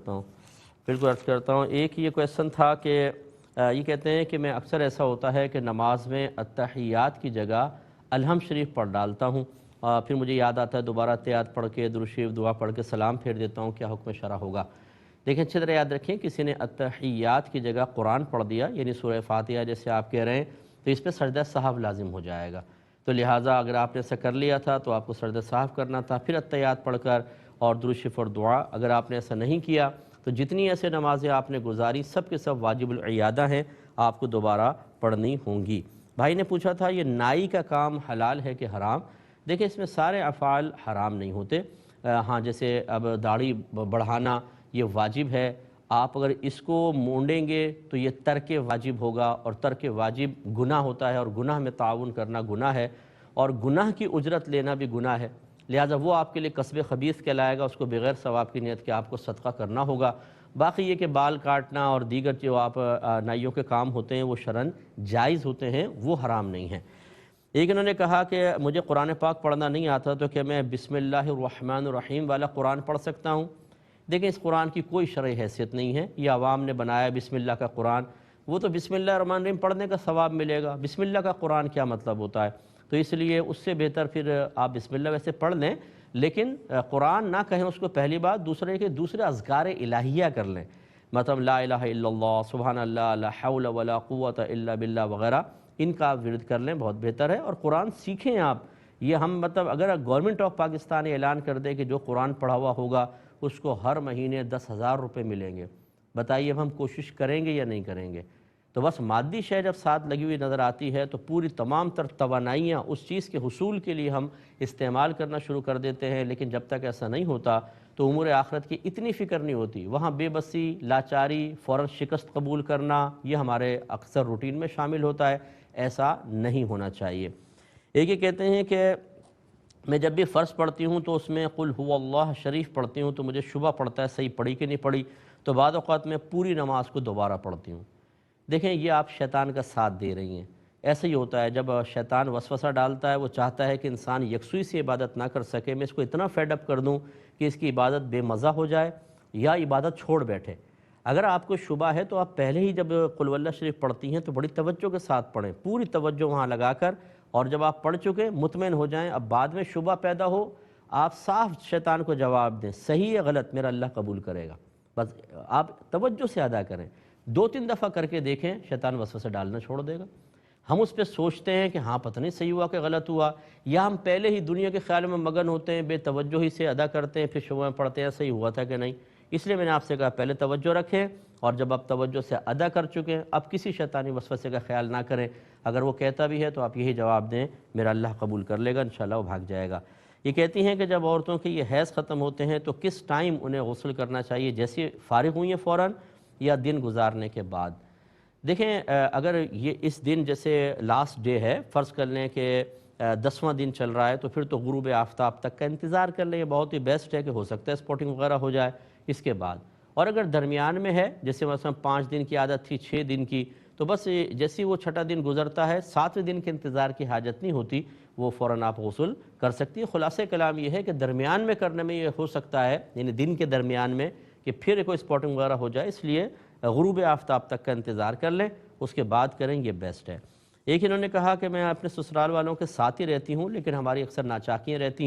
کرتا ہوں، بالکل عرض کرتا ہوں۔ ایک یہ کویسچن تھا کہ یہ کہتے ہیں کہ میں اکثر ایسا ہوتا ہے کہ نماز میں التحیات کی جگہ الحمد شریف پڑھ ڈالتا ہوں، پھر مجھے یاد آتا ہے دوبارہ التحیات پڑھ کے درود شریف دعا پڑھ کے سلام پھیر دیتا ہوں، کیا حکم شرع ہوگا؟ دیکھیں اچھی طرح یاد رکھیں، کسی نے التحیات کی جگہ قرآن پڑھ دیا یعنی سورہ فاتحہ جیسے آپ کہہ رہے ہیں، تو اس پہ سجدہ سہو لازم ہو جائے گا۔ تو لہٰذا اگر آپ نے ایسا کر لیا تھا تو آپ کو سجدہ سہو کرنا تھا، پھر التحیات پڑھ کر اور درود شریف اور دعا۔ اگر آپ نے ایسا نہیں کیا تو جتنی ایسے نمازیں آپ نے گزاری سب کے سب واجب العیادہ ہیں، آپ کو دوبارہ پڑھنی ہوں گی۔ بھائی نے پوچھا تھا یہ نائی کا کام حلال ہے کہ حرام؟ دیکھیں اس میں سارے افعال حرام نہیں ہوتے، ہاں جیسے اب داڑھی بڑھانا یہ واجب ہے، آپ اگر اس کو مونڈیں گے تو یہ ترک واجب ہوگا، اور ترک واجب گناہ ہوتا ہے، اور گناہ میں تعاون کرنا گناہ ہے، اور گناہ کی اجرت لینا بھی گناہ ہے، لہٰذا وہ آپ کے لیے کسب خبیث کہلائے گا، اس کو بغیر ثواب کی نیت کے آپ کو صدقہ کرنا ہوگا۔ باقی یہ کہ بال کاٹنا اور دیگر جو آپ نائیوں کے کام ہوتے ہیں وہ شرعاً جائز ہوتے ہیں، وہ حرام نہیں ہیں۔ ایک انہوں نے کہا کہ مجھے قرآن پاک پڑھنا نہیں آتا تو کہ میں بسم اللہ الرحمن الرحیم والا قرآن پڑھ سکتا ہوں؟ دیکھیں اس قرآن کی کوئی شرعی حیثیت نہیں ہے، یہ عوام نے بنایا بسم اللہ کا قرآن، وہ تو بسم اللہ الرحمن الرحیم پڑھنے کا ثواب ملے گا، بسم اللہ کا قرآن کیا مطلب ہوتا ہے؟ تو اس لیے اس سے بہتر پھر آپ بسم اللہ ویسے پڑھ لیں، لیکن قرآن نہ کہیں اس کو پہلی بات، دوسرے اذکار الہیہ کر لیں، مطلب لا الہ الا اللہ، سبحان اللہ، لا حول ولا قوت الا باللہ وغیرہ، ان کا آپ ورد کر لیں، بہت بہتر ہے۔ اور قرآن سیکھیں آپ، یہ ہم مطلب اگر گورنمنٹ آف پاکستان اعلان کر دے کہ جو قرآن پڑھا ہوا ہوگا اس کو ہر مہینے 10,000 روپے ملیں گے، بتائیے اب ہم کوشش کریں گے یا نہیں کریں گے؟ تو بس مادی شے جب ساتھ لگی ہوئی نظر آتی ہے تو پوری تمام تر توانائیاں اس چیز کے حصول کے لیے ہم استعمال کرنا شروع کر دیتے ہیں، لیکن جب تک ایسا نہیں ہوتا تو امور آخرت کی اتنی فکر نہیں ہوتی، وہاں بے بسی، لاچاری، فوراً شکست قبول کرنا یہ ہمارے اکثر روٹین میں شامل ہوتا ہے، ایسا نہیں ہونا چاہیے۔ ایک یہ کہتے ہیں کہ میں جب بھی فرض پڑھتی ہوں تو اس میں قل هو اللہ شریف پڑھتی ہوں تو مجھے شبہ پڑتا ہے صحیح پڑھی کہ نہیں پڑھی، تو بعض اوقات میں پوری نماز کو دوبارہ پڑھتی ہوں۔ دیکھیں یہ آپ شیطان کا ساتھ دے رہی ہیں، ایسا ہی ہوتا ہے جب شیطان وسوسہ ڈالتا ہے، وہ چاہتا ہے کہ انسان یکسوئی سے عبادت نہ کر سکے، میں اس کو اتنا فیڈ اپ کر دوں کہ اس کی عبادت بے مزہ ہو جائے یا عبادت چھوڑ بیٹھے۔ اگر آپ کو شبہ ہے تو آپ پہلے ہی جب قل واللہ شریف پڑھتی ہیں تو بڑی توجہ کے ساتھ پڑھیں، پوری توجہ وہاں لگا کر، اور جب آپ پڑھ چکے مطمئن ہو جائیں، اب بعد میں شبہ پیدا ہو آپ صاف شیطان کو جواب دیں، صحیح ہے غلط میرا اللہ قبول کرے گا، بس آپ توجہ سے ادا کریں، 2-3 دفعہ کر کے دیکھیں، شیطان وسوسے ڈالنا چھوڑ دے گا۔ ہم اس پہ سوچتے ہیں کہ ہاں پتہ نہیں صحیح ہوا کہ غلط ہوا، یا ہم پہلے ہی دنیا کے خیال میں مگن ہوتے ہیں، بے توجہی سے ادا کرتے ہیں، پھر شبہ میں پڑھتے ہیں صحیح ہوا تھا کہ نہیں۔ اس لیے میں نے آپ سے کہا پہلے توجہ رکھیں، اور جب آپ توجہ سے ادا کر چکے ہیں اب کسی شیطانی وسوسے کا خیال نہ کریں، اگر وہ کہتا بھی ہے تو آپ یہی جواب دیں میرا اللہ قبول کر لے گا، انشاءاللہ وہ بھاگ جائے گا۔ یہ کہتی ہیں کہ جب عورتوں کے یہ حیض ختم ہوتے ہیں تو کس ٹائم انہیں غسل کرنا چاہیے، جیسے فارغ ہوئی ہیں فوراً یا دن گزارنے کے بعد؟ دیکھیں اگر یہ اس دن جیسے لاسٹ ڈے ہے، فرض کر لیں کہ 10واں دن چل رہا ہے، تو پھر تو غروب آفتاب تک کا انتظار کر لیں، یہ بہت ہی بیسٹ ہے، کہ ہو سکتا ہے اسپوٹنگ وغیرہ ہو جائے اس کے بعد۔ اور اگر درمیان میں ہے، جیسے مثلا 5 دن کی عادت تھی 6 دن کی، تو بس جیسے وہ 6واں دن گزرتا ہے 7ویں دن کے انتظار کی حاجت نہیں ہوتی، وہ فوراً آپ غسل کر سکتی ہیں۔ خلاصہ کلام یہ ہے کہ درمیان میں کرنے میں یہ ہو سکتا ہے، یعنی دن کے درمیان میں، کہ پھر کوئی اسپوٹنگ وغیرہ ہو جائے، اس لیے غروب آفتاب تک کا انتظار کر لیں، اس کے بعد کریں، یہ بیسٹ ہے۔ ایک انہوں نے کہا کہ میں اپنے سسرال والوں کے ساتھ ہی رہتی ہوں لیکن ہماری اکثر ناچاکیاں رہتی ہیں،